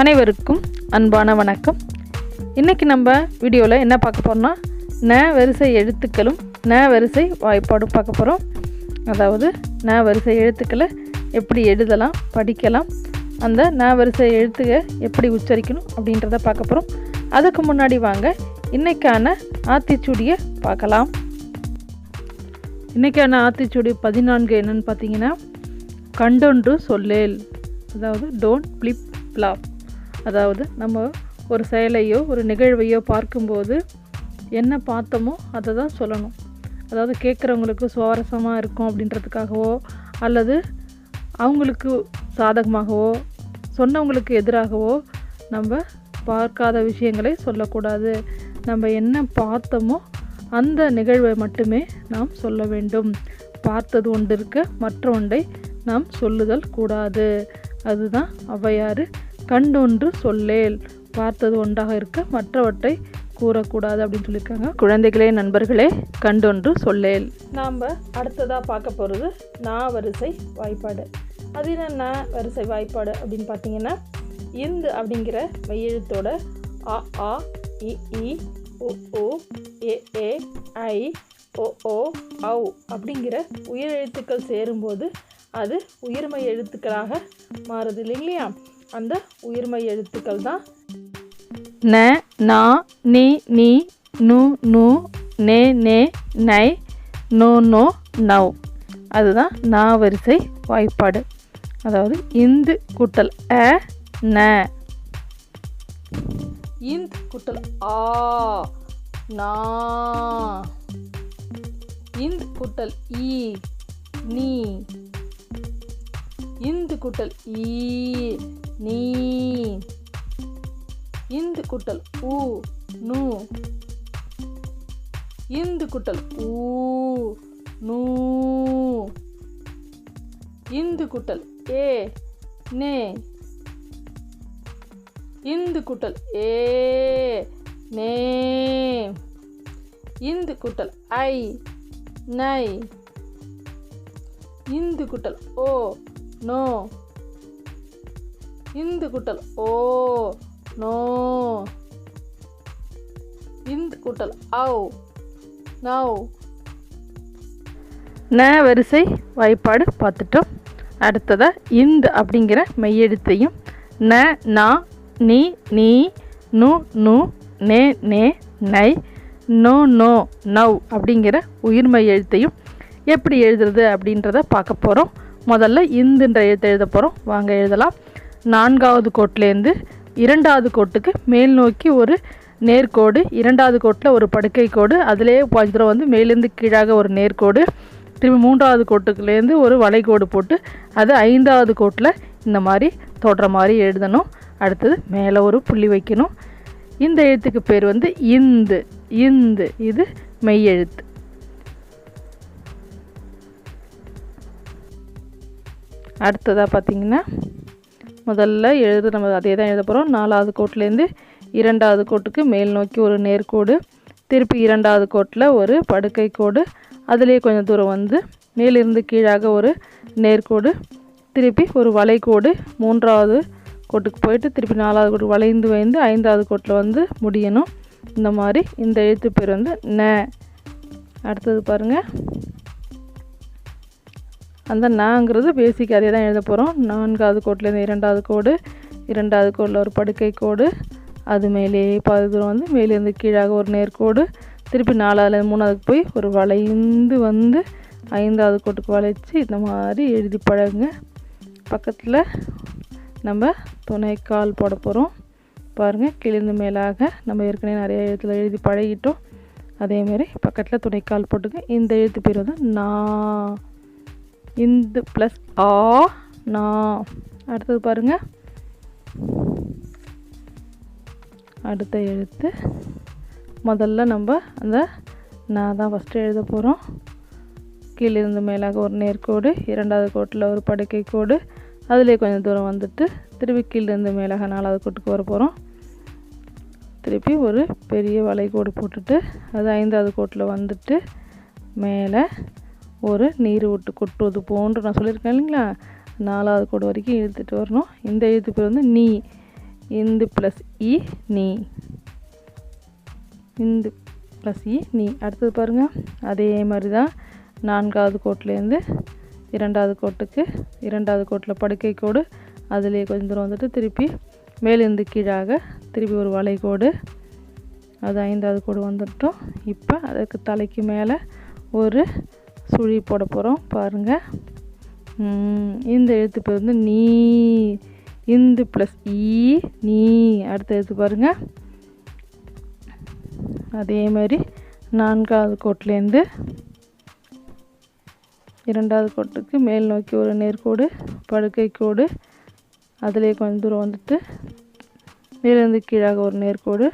அனைவருக்கும் அன்பான வணக்கம். இன்றைக்கி நம்ம வீடியோவில் என்ன பார்க்க போகிறோம்னா, ந வரிசை எழுத்துக்களும் ந வரிசை வாய்ப்பாடும் பார்க்க போகிறோம். அதாவது ந வரிசை எழுத்துக்களை எப்படி எழுதலாம், படிக்கலாம், அந்த ந வரிசை எழுத்துக்களை எப்படி உச்சரிக்கணும் அப்படின்றத பார்க்க போகிறோம். அதுக்கு முன்னாடி வாங்க இன்றைக்கான ஆத்திச்சூடியை பார்க்கலாம். இன்றைக்கான ஆத்திச்சூடி 14 என்னென்னு பார்த்தீங்கன்னா, கண்டொன்று சொல்லேல். அதாவது டோன்ட் ஃப்ளிப் ஃப்ளாப். அதாவது நம்ம ஒரு செயலையோ ஒரு நிகழ்வையோ பார்க்கும்போது என்ன பார்த்தோமோ அதை தான் சொல்லணும். அதாவது கேட்குறவங்களுக்கு சுவாரஸ்யமாக இருக்கும் அப்படின்றதுக்காகவோ அல்லது அவங்களுக்கு சாதகமாகவோ சொன்னவங்களுக்கு எதிராகவோ நம்ம பார்க்காத விஷயங்களை சொல்லக்கூடாது. நம்ம என்ன பார்த்தோமோ அந்த நிகழ்வை மட்டுமே நாம் சொல்ல வேண்டும். பார்த்தது ஒன்று இருக்க மற்ற ஒன்றை நாம் சொல்லுதல் கூடாது. அதுதான் ஔவையார் கண்டொன்று சொல்லேல். பார்த்தது ஒன்றாக இருக்க மற்றவற்றை கூறக்கூடாது அப்படின்னு சொல்லியிருக்காங்க. குழந்தைகளே, நண்பர்களே, கண்டொன்று சொல்லேல். நாம் அடுத்ததாக பார்க்க போகிறது நா வரிசை வாய்ப்பாடு. அது என்ன ந வரிசை வாய்ப்பாடு அப்படின்னு பார்த்தீங்கன்னா, இந்து அப்படிங்கிற மெய்யெழுத்தோட அ ஆ இ ஈ உ ஊ ஏ ஏ ஐ ஓ ஓ ஔ அப்படிங்கிற உயிரெழுத்துக்கள் சேரும்போது அது உயிர்மை எழுத்துக்களாக மாறுது இல்லைங்களா? அந்த உயிர்மை எழுத்துக்கள் தான் ந, நா, நீ, நீ, நு, நு, நே, நே, நை, நோ, நோ, நவ். அதுதான் நா வரிசை வாய்ப்பாடு. அதாவது இந்து கூட்டல் அ ந, இந்து கூட்டல் ஆ நா, இந்து கூட்டல் ஈ நீ, இந்து கூட்டல் ஈ நீ, இந்து கூட்டல் ஊ நு, இந்து கூட்டல் ஊ நூ, இந்து கூட்டல் ஏ நே, இந்து கூட்டல் ஏ நே, இந்து கூட்டல் ஐ நை, இந்து கூட்டல் ஓ நோ, இந்து கூட்டல் ஓ நோ, இந்து கூட்டல் ஔ நவ். ந வரிசை வாய்ப்பாடு பார்த்துட்டோம். அடுத்ததாக இந்து அப்படிங்கிற மெய்யெழுத்தையும் ந, நா, நீ, நீ, நு, நு, நே, நே, நை, நோ, நோ, நவ் அப்படிங்கிற உயிர்மை எழுத்தையும் எப்படி எழுதுறது அப்படின்றத பார்க்க போகிறோம். முதல்ல இந்துன்ற எழுத்தை எழுத போகிறோம். வாங்க எழுதலாம். 4வது கோட்டிலேருந்து 2வது கோட்டுக்கு மேல் நோக்கி ஒரு நேர்கோடு, 2வது கோட்டில் ஒரு படுக்கை கோடு, அதிலே பாதி தூரம் வந்து மேலேருந்து கீழாக ஒரு நேர்கோடு, திரும்பி 3வது கோட்டுக்குலேருந்து ஒரு வளைகோடு போட்டு அது 5வது கோட்டில் இந்த மாதிரி தொடுற மாதிரி எழுதணும். அடுத்தது மேலே ஒரு புள்ளி வைக்கணும். இந்த எழுத்துக்கு பேர் வந்து இந்து. இந்து இது மெய்யெழுத்து. அடுத்ததாக பார்த்திங்கன்னா, முதல்ல நம்ம அதே தான் எழுத போகிறோம். 4வது கோட்டிலேருந்து 2வது கோட்டுக்கு மேல் நோக்கி ஒரு நேர்கோடு, திருப்பி 2வது கோட்டில் ஒரு படுக்கை கோடு, அதிலே கொஞ்சம் தூரம் வந்து மேலிருந்து கீழாக ஒரு நேர்கோடு, திருப்பி ஒரு வளைகோடு, 3வது கோட்டுக்கு போயிட்டு திருப்பி 4வது கோட்டுக்கு வளைந்து 5வது கோட்டில் வந்து முடியணும். இந்த மாதிரி இந்த எழுத்து பேர் வந்து ந. அடுத்தது பாருங்கள், அந்த நாங்கிறது பேசிக் அதே தான் எழுத போகிறோம். 4வது கோட்டிலேருந்து 2வது கோடு, 2வது கோடில் ஒரு படுக்கை கோடு, அது மேலே பாதி தூரம் வந்து மேலேருந்து கீழாக ஒரு நேர்கோடு, திருப்பி 4வதுலேருந்து 3வதுக்கு போய் ஒரு வளைந்து வந்து 5வது கோட்டுக்கு வளைச்சி இந்த மாதிரி எழுதி பழகுங்க. பக்கத்தில் நம்ம துணைக்கால் போட போகிறோம். பாருங்கள், கிழிந்து மேலாக நம்ம ஏற்கனவே நிறைய எழுத்துல எழுதி பழகிட்டோம். அதேமாரி பக்கத்தில் துணைக்கால் போட்டுங்க. இந்த எழுத்து பேர் வந்து நா. இந்து ப்ளஸ் ஆ நா. அடுத்தது பாருங்கள், அடுத்த எழுத்து முதல்ல நம்ம அந்த நான் தான் ஃபஸ்ட்டு எழுத போகிறோம். கீழிருந்து மேலாக ஒரு நேர்கோடு, 2வது கோட்டில் ஒரு படுக்கை கோடு, அதிலே கொஞ்சம் தூரம் வந்துட்டு திருப்பி கீழிருந்து மேலாக 4வது கோட்டுக்கு வர போகிறோம். திருப்பி ஒரு பெரிய வளைகோடு போட்டுட்டு அது 5வது கோட்டில் வந்துட்டு மேலே ஒரு நீர் விட்டு கொட்டுவது போன்று நான் சொல்லியிருக்கேன் இல்லைங்களா, 4வது கோடு வரைக்கும் இழுத்துட்டு வரணும். இந்த எழுத்து பேர் வந்து நீ. இந்து ப்ளஸ் இ நீ, இந்து ப்ளஸ் இ நீ. அடுத்தது பாருங்கள், அதே மாதிரி தான் 4வது கோட்டிலேருந்து 2வது கோட்டுக்கு, 2வது கோட்டில் படுக்கை கோடு, அதிலே கொஞ்சம் தூரம் வந்துட்டு திருப்பி மேலிருந்து கீழாக திருப்பி ஒரு வளைகோடு, அது 5வது கோடு வந்துட்டோம். இப்போ அதுக்கு தலைக்கு மேலே ஒரு சுழி போட போகிறோம். பாருங்கள், இந்த எழுத்து பேர் வந்து நீ, இந்து ப்ளஸ் ஈ நீ. அடுத்த எழுத்து பாருங்கள், அதே மாதிரி 4வது கோட்டிலேருந்து 2வது கோட்டுக்கு மேல் நோக்கி ஒரு நேர்கோடு, படுக்கை கோடு, அதிலே கொஞ்சம் தூரம் வந்துட்டு மேலிருந்து கீழாக ஒரு நேர்கோடு,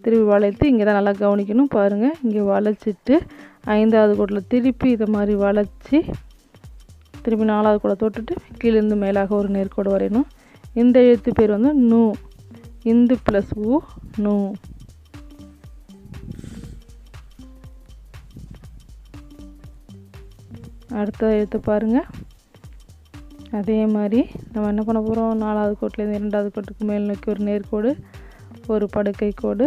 திருப்பி வளைத்து, இங்கே தான் நல்லா கவனிக்கணும். பாருங்கள், இங்கே வளைச்சிட்டு 5வது கோட்டில் திருப்பி இதை மாதிரி வளைச்சி திருப்பி 4வது கோடை தொட்டுட்டு கீழேருந்து மேலாக ஒரு நேர்கோடு வரையணும். இந்த எழுத்து பேர் வந்து நூ, இந்து ப்ளஸ் ஊ நூ. அடுத்த எழுத்து பாருங்கள், அதே மாதிரி நம்ம என்ன பண்ண போகிறோம், 4வது கோட்டிலேருந்து 2வது கோட்டுக்கு மேல் நோக்கி ஒரு நேர்கோடு, ஒரு படுக்கை கோடு,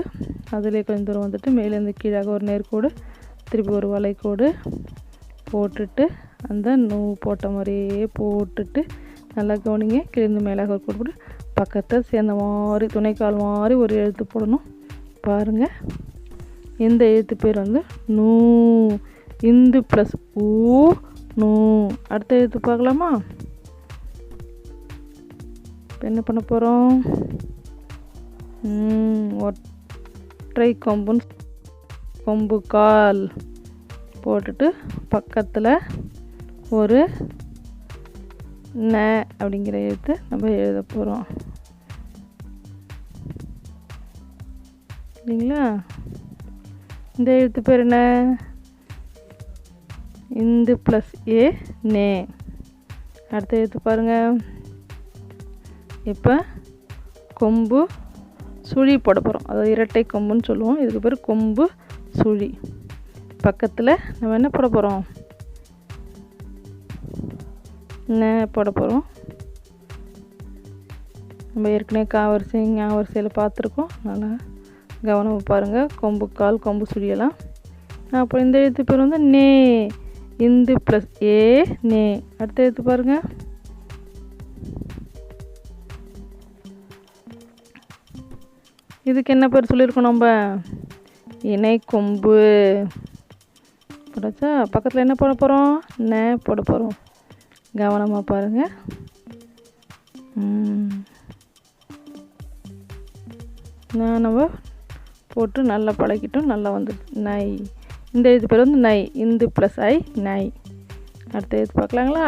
அதிலே கொஞ்சம் தூரம் வந்துட்டு மேலேருந்து கீழாக ஒரு நேர்கோடு, திருப்பி ஒரு வளைகோடு போட்டுட்டு அந்த நூ போட்ட மாதிரியே போட்டுட்டு நல்லா கவனிங்க, கீழேருந்து மேலாக ஒரு கோடு போட்டு பக்கத்தை சேர்ந்த மாதிரி துணைக்கால் மாதிரி ஒரு எழுத்து போடணும். பாருங்கள், இந்த எழுத்து பேர் வந்து நூ, இந்து ப்ளஸ் ஊ நூ. அடுத்த எழுத்து பார்க்கலாமா? இப்போ என்ன பண்ண போகிறோம், ஒற்றை கொம்பு கால் போட்டுட்டு பக்கத்தில் ஒரு ந அப்படிங்கிற எழுத்து நம்ம எழுத போகிறோம். இல்லைங்களா? இந்த எழுத்து பேர் என்ன, இந்து ப்ளஸ் ஏ நே. அடுத்த எழுத்து பாருங்கள், இப்போ கொம்பு சுழி போட போகிறோம், அதாவது இரட்டை கொம்புன்னு சொல்லுவோம், இதுக்கு பேர் கொம்பு சுழி. பக்கத்தில் நம்ம என்ன போட போகிறோம், ந போட போகிறோம். நம்ம ஏற்கனவே காவரிசை ஞாவரிசையில் பார்த்துருக்கோம், நல்லா கவனமாக பாருங்கள். கொம்பு கால், கொம்பு சுழியெல்லாம். அப்புறம் இந்த எழுத்து பேர் வந்து நே, இந்து ப்ளஸ் ஏ நே. அடுத்த எழுத்து பாருங்கள், இதுக்கு என்ன பேர் சொல்லியிருக்கோம் நம்ம, இணை கொம்பு போட்டாச்சா. பக்கத்தில் என்ன போட போகிறோம், ந போட போகிறோம். கவனமாக பாருங்கள். நம்ம போட்டு நல்லா பழகிட்டோம், நல்லா வந்து நை. இந்த எழுத்து பேர் வந்து நை, இந்து ப்ளஸ் ஐ நை. அடுத்த எழுத்து பார்க்கலாங்களா?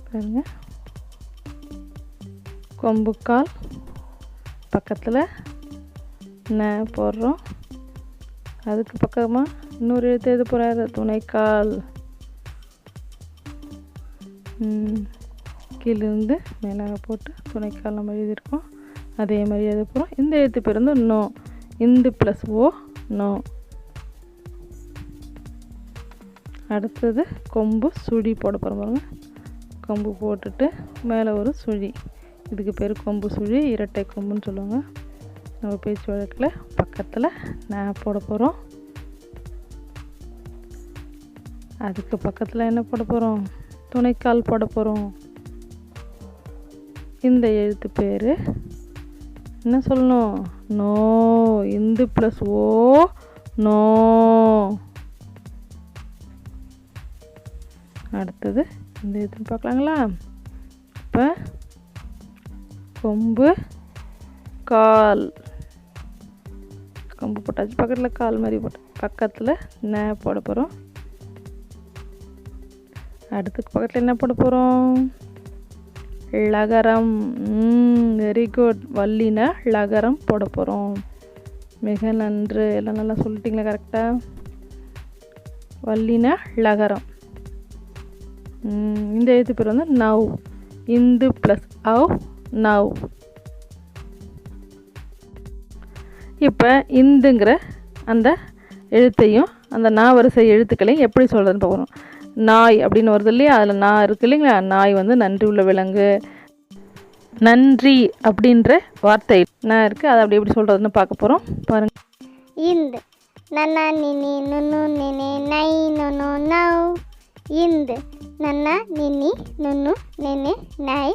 பாருங்க, கொம்புக்கால் பக்கத்தில் ந போடுறோம், அதுக்கு பக்கமாக இன்னொரு எழுத்து எழுத போகிறாரு, துணைக்கால். கீழிருந்து மேலாக போட்டு துணைக்கால் நம்ம எழுதியிருக்கோம், அதே மாதிரி எழுத போகிறோம். இந்த எழுத்து பேர் வந்து நோ, இந்து ப்ளஸ் ஓ நோ. அடுத்தது கொம்பு சுழி போட போகிறோம். பாருங்க, கொம்பு போட்டுட்டு மேலே ஒரு சுழி, இதுக்கு பேர் கொம்பு சுழி, இரட்டை கொம்புன்னு சொல்லுவாங்க நம்ம பேச்சு வழக்கில். பக்கத்தில் நான் போட போகிறோம், அதுக்கு பக்கத்தில் என்ன போட போகிறோம், துணைக்கால் போட போகிறோம். இந்த எழுத்து பேர் என்ன சொல்லணும், நோ, இந்து ப்ளஸ் ஓ நோ. அடுத்தது இந்த எழுத்துன்னு பார்க்கலாங்களா? இப்போ கொம்பு கால், கொம்பு போட்டாச்சு, பக்கத்தில் கால் மாதிரி போட்டு பக்கத்தில் ந போட போகிறோம். அடுத்துக்கு பக்கத்தில் என்ன போட போகிறோம், லகரம். வெரி குட், வல்லின லகரம் போட போகிறோம். மிக நன்று, எல்லாம் நல்லா சொல்லிட்டீங்களா கரெக்டாக. வல்லின லகரம். இந்த எழுத்து பேர் வந்து நவ், இந்து ப்ளஸ் அவ் நவ். இப்போ இந்துங்கிற அந்த எழுத்தையும் அந்த நாவரிசை எழுத்துக்களையும் எப்படி சொல்கிறதுன்னு பார்க்கணும். நாய் அப்படின்னு வருது இல்லையா, அதில் நான் இருக்கு இல்லைங்களா, நாய் வந்து நன்றி உள்ள விலங்கு. நன்றி அப்படின்ற வார்த்தை நான் இருக்குது, அதை அப்படி எப்படி சொல்கிறதுன்னு பார்க்க போகிறோம் பாருங்கள். இந்த நன்னா நினி நுனு நினி நை நுனு நௌ. இந்த நன்னா நினி நுனு நினி நை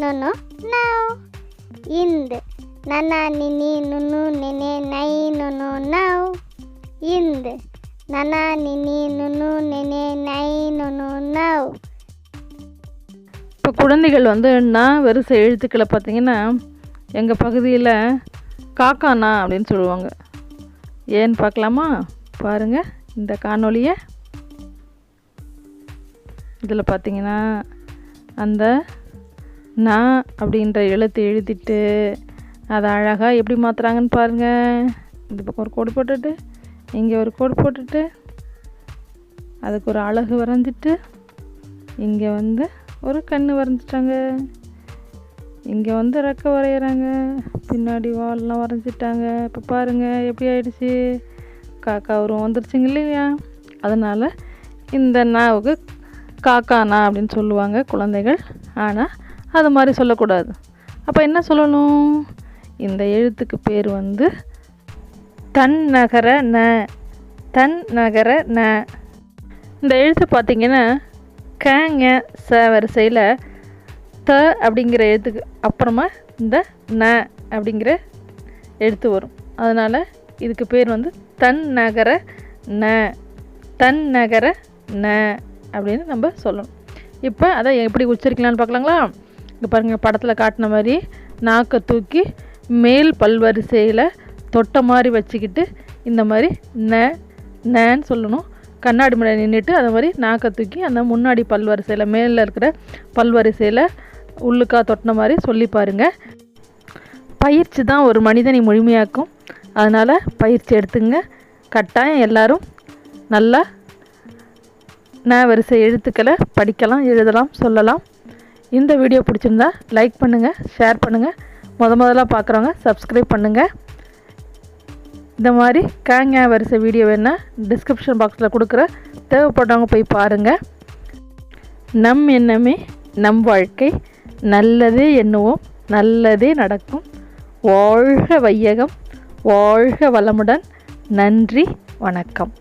நுனு நௌ. இந்த நன்னா நினி நுனு நினி நை நுனு நௌ. இந்த நன்னா நினி நுனு நினி நை நுனு நௌ. இப்போ குழந்தைகள் வந்து நான் வரிசை எழுத்துக்களை பார்த்திங்கன்னா எங்கள் பகுதியில் காக்கானா அப்படின்னு சொல்லுவாங்க. ஏன்னு பார்க்கலாமா? பாருங்கள் இந்த காணொலியை. இதில் பார்த்திங்கன்னா அந்த நான் அப்படின்ற எழுத்து எழுதிட்டு அதை அழகாக எப்படி மாற்றுறாங்கன்னு பாருங்கள். இந்த பக்கம் ஒரு கோடு போட்டுட்டு, இங்கே ஒரு கோடு போட்டுட்டு, அதுக்கு ஒரு அழகு வரைஞ்சிட்டு, இங்கே வந்து ஒரு கண்ணு வரைஞ்சிட்டாங்க, இங்கே வந்து ரெக்கை வரைகிறாங்க, பின்னாடி வால்லாம் வரைஞ்சிட்டாங்க. இப்போ பாருங்கள் எப்படி ஆயிடுச்சு, காக்கா உருவம் வந்துருச்சுங்க இல்லையா. அதனால் இந்த நாவுக்கு காக்கானா அப்படின்னு சொல்லுவாங்க குழந்தைகள். ஆனால் அது மாதிரி சொல்லக்கூடாது. அப்போ என்ன சொல்லணும்? இந்த எழுத்துக்கு பேர் வந்து தன் நகர ந. தன் நகர ந. இந்த எழுத்து பார்த்திங்கன்னா கேங்க ச வரிசையில் த அப்படிங்கிற எழுத்துக்கு அப்புறமா இந்த ந அப்படிங்கிற எழுத்து வரும். அதனால் இதுக்கு பேர் வந்து தன் நகர ந. தன் நகர ந அப்படின்னு நம்ம சொல்லணும். இப்போ அதை எப்படி உச்சரிக்கலான்னு பார்க்கலாங்களா? இங்கே பாருங்கள், படத்தில் காட்டின மாதிரி நாக்கை தூக்கி மேல் பல்வரிசையில் தொட்ட மாதிரி வச்சுக்கிட்டு இந்த மாதிரி ந நன்னு சொல்லணும். கண்ணாடி முன்னாடி நின்றுட்டு அதை மாதிரி நாக்கை தூக்கி அந்த முன்னாடி பல்வரிசையில் மேலே இருக்கிற பல்வரிசையில் உள்ளுக்கா தொட்டின மாதிரி சொல்லி பாருங்கள். பயிற்சி தான் ஒரு மனிதனை முழுமையாக்கும். அதனால் பயிற்சி எடுத்துங்க. கட்டாயம் எல்லோரும் நல்லா வரிசை எழுத்துக்களை படிக்கலாம், எழுதலாம், சொல்லலாம். இந்த வீடியோ பிடிச்சிருந்தா லைக் பண்ணுங்கள், ஷேர் பண்ணுங்கள். முதலாக பார்க்குறவங்க சப்ஸ்கிரைப் பண்ணுங்கள். இந்த மாதிரி கேங்க வரிசை வீடியோ வேணால் டிஸ்கிரிப்ஷன் பாக்ஸில் கொடுக்குற, தேவைப்பட்டவங்க போய் பாருங்கள். நம் எண்ணமே நம் வாழ்க்கை, நல்லதே எண்ணுவோம், நல்லதே நடக்கும். வாழ்க வையகம், வாழ்க வளமுடன். நன்றி, வணக்கம்.